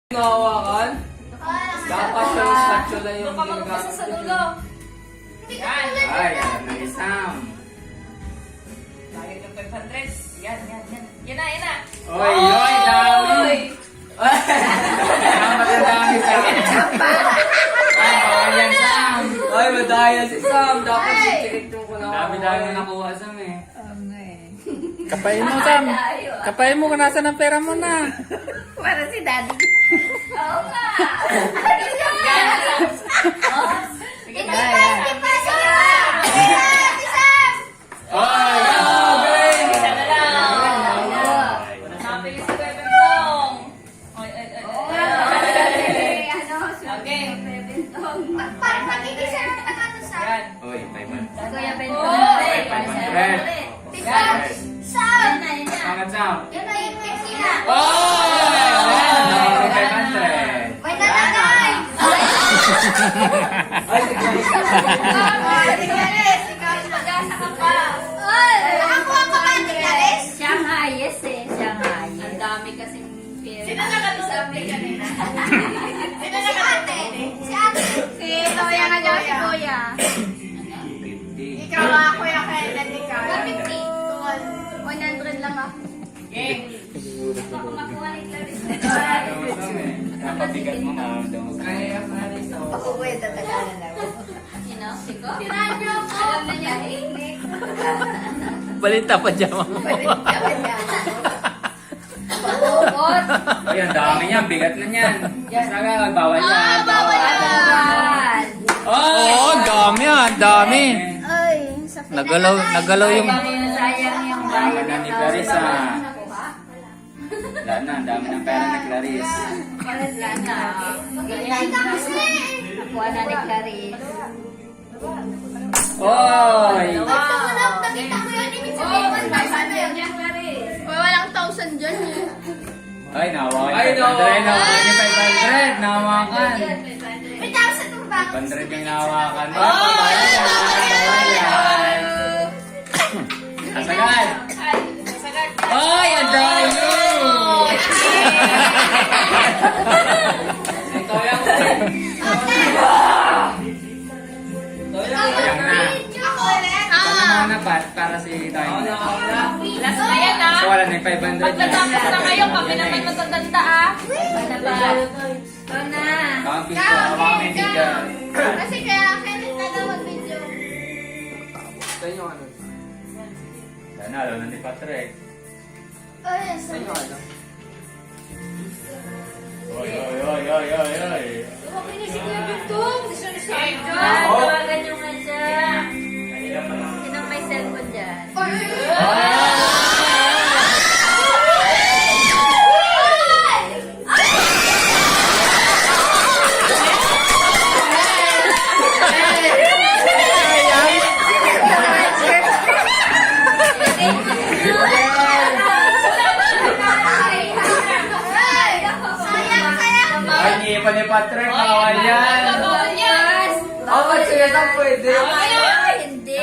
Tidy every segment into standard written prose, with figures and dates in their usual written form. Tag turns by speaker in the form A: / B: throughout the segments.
A: Nahawakan? Dapat yung spatula yung
B: Doon ka magpasa sa dulo. Yan.
C: Ay, alam na ni Sam.
B: Lagay ng 500. Yan. Yan na.
C: Oy, dami. Ang matandami sa akin. Ay, bawal yan, Sam.
A: Ay, madaya si Sam. Dapat sitikit yung
C: Ang
A: kulang.
C: dami-dami mo nakuha, Sam eh.
D: Kapain mo, Sam. Kapain mo kung nasa ng pera mo na.
E: Para si Daddy.
B: Oo nga. Sige na.
C: Oy, galing!
B: Isa na lang. Napili si Kuya Bentong. Ay. Okay.
E: Parang magigisa na naman sa...
B: Yan.
C: Oy, 500.
E: Kuya
B: Oy,
C: 500.
E: Saan?
C: Pangat, Sam.
E: Yan na yung Pepsina.
C: Oy! Ayan, 500.
E: May nalagay!
A: Ay, tignan.
E: Tigales! Ikaw yung mag-asa ka pa. Nakakuha ka ba, Tigales? Shanghai, yes eh. Shanghai.
B: Ang dami kasing pera.
E: Sino nakatulog kanina? Sino nakatulog? Si ate. Si Kuya nga daw si Kuya.
C: 50.
E: Ikaw nga, Kuya Kailan, ikaw. 100 lang ako.
B: Game.
E: Ako makuha ni Clarice.
C: Ano, Sam eh. Napabigat mo, maramdam mo.
A: Kaya pa rin sa
E: Ako kuya, tatagalan na ako.
B: Sino? Siko?
E: Sinadyo ko! Alam na niya, eh.
D: Balita pa dyan mo.
E: Pagkukot!
C: Ay, ang dami niyan. Bigat na niyan. Saga, bawal yan.
E: Bawal yan!
D: Oo, dami ah, dami.
E: Ay, sakit
D: Nagalaw yung...
E: Sayang yung
C: Tama
E: bayad
C: na ni Clarissa. Wala na, ang dami ng pera ni Clarice.
E: Wala na. Nakuha na ni Clarice.
C: Oy!
E: Nakita ko yun, ibig sabihin 1,000 yun. Walang 1,000 dyan eh.
C: Ay, nawakan
A: Ay,
C: yung 500.
A: nawakan.
C: Nawakan yung 500. Nawakan.
E: May 1,000 mo ba?
C: 500 yung nawakan.
A: Oh!
C: Bawal yan. Kasagal.
B: Sagad.
C: Oy, ang dami!
A: Ito yung...
C: Sayang na.
E: Ako ulit.
C: Sana mga napat para si Tayo.
B: Last na yan ah.
C: So, wala na yung 500 niya.
B: Pagkatapos na kayo, kami naman mataganda ah.
E: Ano ba? Ito na.
C: Kampis ko, hawakan yung bigat.
E: Kasi kaya Kenneth na daw mag-video.
A: Ito yung ano.
C: Sana, alam na ni Patrick.
E: Ay,
A: Ito yung ano.
C: Oy, oy, oy, oy, oy, oy.
E: tawagan nyo nga siya.
C: Kanina pa lang.
E: Sino may cellphone dyan? Sayang!
C: Ay, hindi pa ni Patrick. Bawal yan.
B: Bawal yan.
A: Dapat siya sa pwede.
E: Ay, hindi.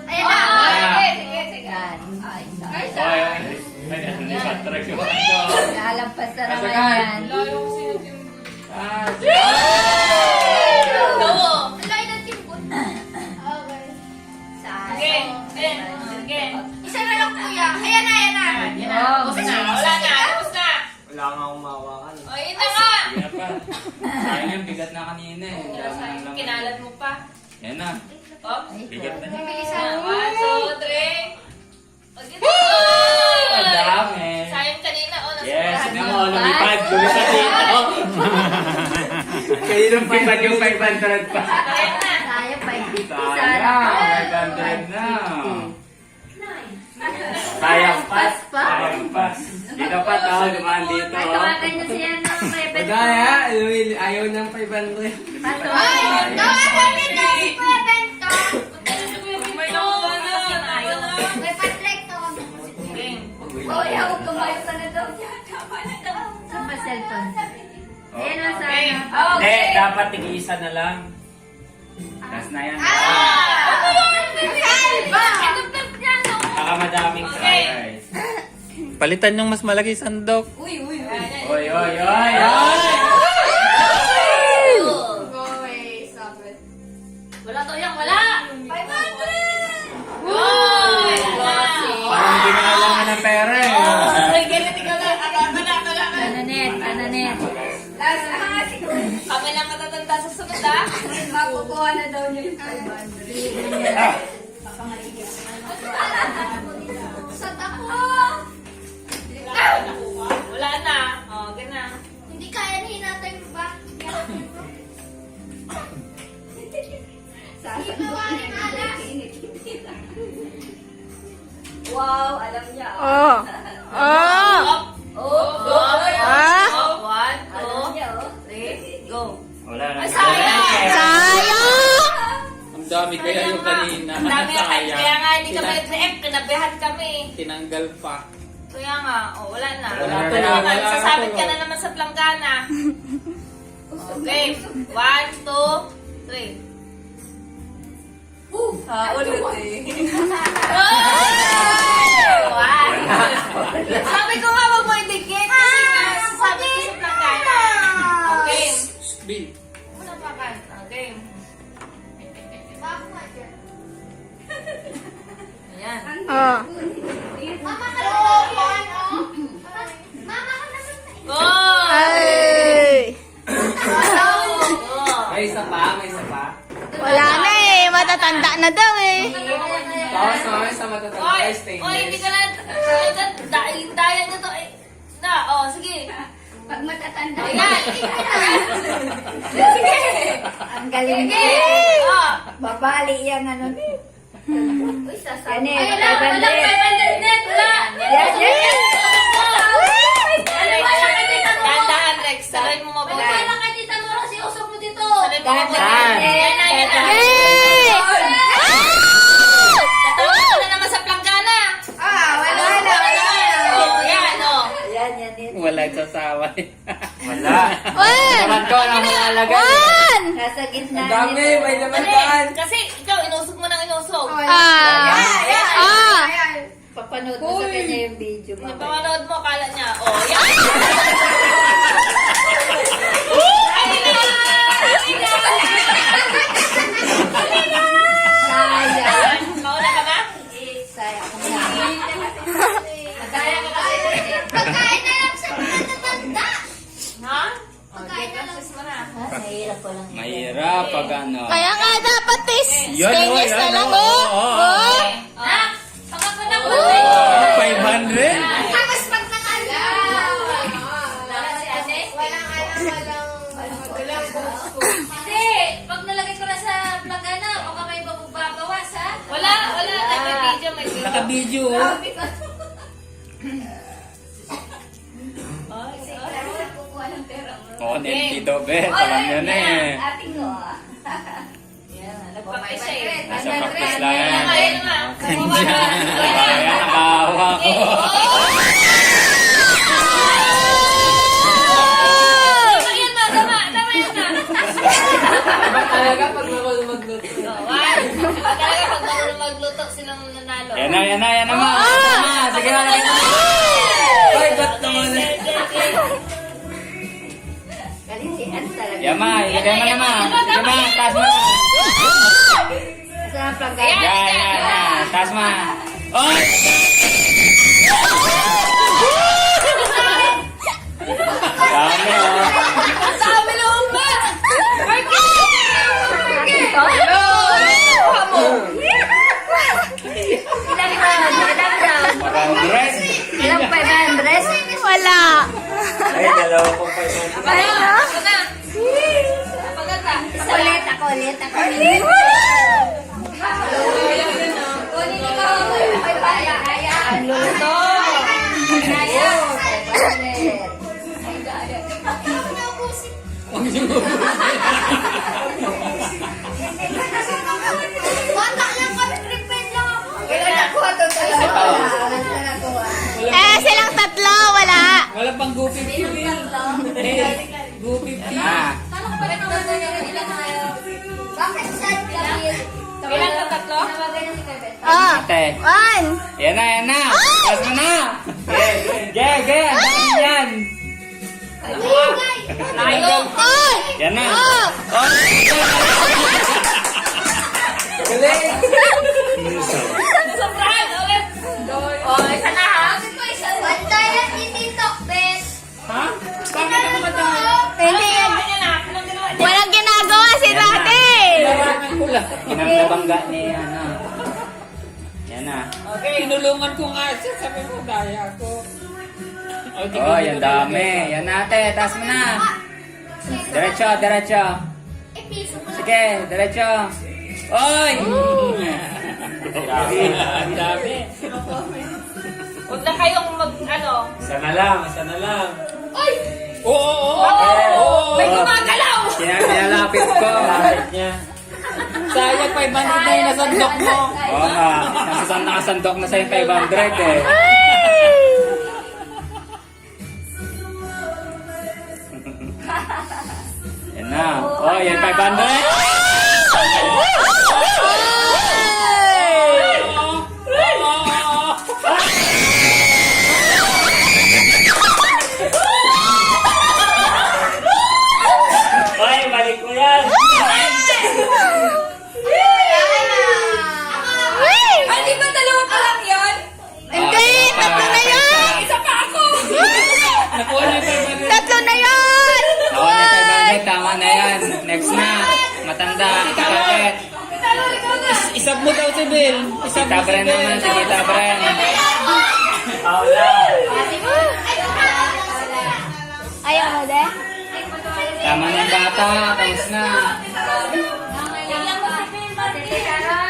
E: Ayan na.
C: Ay.
E: Yan.
C: Oy, oy. Ay, ano ni Patrick yung ano?
E: Nalampas na naman
C: Kasagal.
E: yan.
C: Ah,
B: Go.
E: Lay ng timpon. Okay.
B: Again.
E: Isa na lang kuya. Ayan na, ayan na.
B: Yan na. Tapos na. Wala na. Tapos na.
A: Wala nga akong mawakan.
B: O, yun na nga.
C: Hindi na pa. Sayang yung bigat na kanina eh. Dami ng laman.
B: Kinalat mo pa.
C: Yan na.
B: Oh.
C: Bigat na.
E: Bilisan.
B: 1, 2, 3. O, dito.
C: Ang dami.
B: Sayang kanina. O, nasa
C: Yes,
B: lahat.
C: hindi mo. Lumipad. Lumipad dito. Kayo nung lumipad yung 500 pa.
B: Sayang na.
E: Sayang pa.
C: Sayang. 500 na. Sayang pas. Sayang pas. Dito pa tao. Dumaan dito.
E: Ay, tawagan niyo siya ng Rebel.
A: Madaya, ayaw niyang 500.
E: Ay, tawagan niyo na si Kuya Bento.
B: May nakuha na.
E: May Patrick to. Oh, yaw, tumayo ka na daw. Tama na daw. Saan pa cellphone? Ayan na sana.
C: Hindi, dapat tig-isa na lang. Last na yan.
E: Ano yun?
C: Baka madaming fries.
D: Palitan yung mas malaki sandok.
B: Uy.
C: Oy, oy, oy, oy!
E: Sana net. Last na si
B: Kami lang matatanda sa sunod ah.
E: Makukuha na daw niya yung 500. Sa tako!
B: Wala na. Oh, ganun.
E: Hindi kaya ni hinatay mo ba? Sasaluhin ala. Wow, alam niya.
F: Oh. Oh. Ah.
B: One,
E: Alam niya, oh.
B: 3, go.
C: Wala na.
B: Sayang!
F: Sayang!
D: Ang dami kaya yung kanina.
B: Ang dami na
D: Sayang.
B: kaya nga hindi kami nag-react. Kinabihan kami.
D: Tinanggal pa.
B: Kaya nga, oh, wala na.
D: Wala
B: Ito
D: na,
B: naman,
D: wala na
B: sasabit
D: to.
B: ka na naman sa planggana. Okay, 1, 2, 3. Ulit eh. One. Sabi ko nga, wag mo idikit. Kasi nga, sasabi ko sa planggana. Okay.
D: B.
B: Una pa ka. Okay. Ayan.
F: Oh.
E: Mama ka naman. Mama ka naman.
B: Go!
F: Ay.
A: May isa pa, may isa pa.
F: Wala na eh. Matatanda na daw eh.
A: Tapos naman sa matatanda
B: Oy,
A: stainless.
B: oy, hindi ka na, dahil nyo to, sige.
E: Pag matatanda.
B: Ayan.
E: Sige. Ang galing.
B: Sige. Oh.
E: Babali yung ano. Uy, sasabi.
B: Ay, wala, wala, 500 net, wala.
E: Yes, yes.
B: Dahan, Rex, sabihin mo mabuti.
E: Wala ka dito mo kasi usap mo dito.
B: Sabihin mo mabuti.
E: Dahan.
B: Yan na, yan na.
F: Yay!
B: Tatawag ko na naman sa planggana.
E: Wala na.
B: Oh, yan, oh.
E: Yan, yan, yan.
D: Wala yung sasaway.
C: Wala.
F: One!
A: Naman ko ang malalagay.
F: One!
E: Nasa gitna.
A: Ang dami, may laman
B: Dali,
A: daan.
B: kasi ikaw, inusog mo ng inusog.
F: Ah! Ah!
E: Papanood mo sa kanya yung video.
B: Yung pamanood mo, kala niya, oh, yan.
E: Sayang.
B: Mauna ka ba?
E: Sayang.
B: Madaya ka kasi.
E: Pagkain na lang sa matatanda.
B: Ha? Okay, practice mo na.
E: Mahirap ko lang.
C: Mahirap pag ano.
F: Kaya nga dapat is
C: Yun,
F: stainless
C: oh,
F: na
C: yan,
F: lang
C: oh,
F: oh.
C: oh,
F: Oh.
B: Ha? Pagkakunak mo.
C: 500?
E: Tapos pag nakala.
B: Wala si ate?
E: Walang
B: Hindi. Pag nalagay ko na sa planggana, baka may babawas ha? Wala, wala. May video, may video.
C: Naka-video.
E: Sabi ko.
B: Kukuha ng pera mo.
C: Oo, Nintendo, bet. Alam nyo na eh.
E: Ating ko.
B: Nagpapis siya eh.
C: Nasa practice lang yan.
B: Ayun naman.
C: Kaya nakahawa ko.
B: Tama yan na, tama yan na.
A: Iba talaga pag magluto.
B: Talaga pag marunong magluto silang nanalo.
C: Yan na, yan na, yan na ma. Sige na, lagay na.
A: Ay, ba't naman eh?
E: Kalisihan talaga.
C: Yan ma, ilagay mo na ma. Sige ma, taas mo na.
E: Sa plagay.
C: Yan, yan, yan. Taas ma. Oh! Dami oh.
B: Sabi loob ba?
E: Ilang round? Ilang round?
C: Parang dress.
E: Ilang 500?
F: Wala.
C: Ay, dalawa pong 500.
B: Ayun na. Ako na. Napaganda.
E: Ako ulit, ako ulit, ako ulit. Kunin ikaw. Ay, kaya, kaya. Ang luto. Kaya. 500. Bata lang kami, prepared lang ako. Kailan nakuha ito talaga? Kailan nakuha?
F: Eh, silang tatlo. Wala.
D: Wala pang go 50 wheel. Go 50.
C: Ah,
E: Bakit sad kami?
B: Ilan ka, tatlo?
E: Tawagan na si Bebet.
F: Oh.
C: ate.
F: One.
C: Yan na, yan na. Taas mo na. Ge, ge. Ang dami yan.
B: Layo.
F: Oh.
C: Yan na.
F: Oh.
C: Oh!
A: Galing!
B: Sobrahan. Ulit. Oh, isa na ha.
E: Pantay lang itintok, Bet.
C: Ha?
E: Tinanong
C: nabangga ni ano. Yan na.
B: Okay.
D: Tinulungan ko nga siya, sabi mo, daya ko.
C: Oh, yan dami. Yan ate, taas mo na. Diretso, diretso. Sige, diretso. Oy!
D: Ang dami.
B: Huwag na kayong
C: Isa na lang, isa na lang.
D: Oo, oo, oo.
B: May gumagalaw!
C: Sinalapit ko. Lapit niya.
D: Sayang 500 na yung nasandok mo.
C: Oo nga. Nakasandok na sa'yo 500 eh. Yan na. Oh, yan 500. Ay, balik ko yan.
B: Ay, di ba dalawa pa lang yun?
F: Hindi, tatlo na yan.
B: Isa pa ako!
D: Nakuha na yung 500.
F: Tatlo na yan.
C: Oo, na 500. Tama na yan. Next na. Matanda. Kapit.
D: Isab mo daw si Bill. Isab mo
C: Kita
D: si
C: Bren naman.
D: Bill.
C: Sige, Kita Bren. Paula.
F: Ayaw mo, de?
C: Tama na yung bata. Tapos na.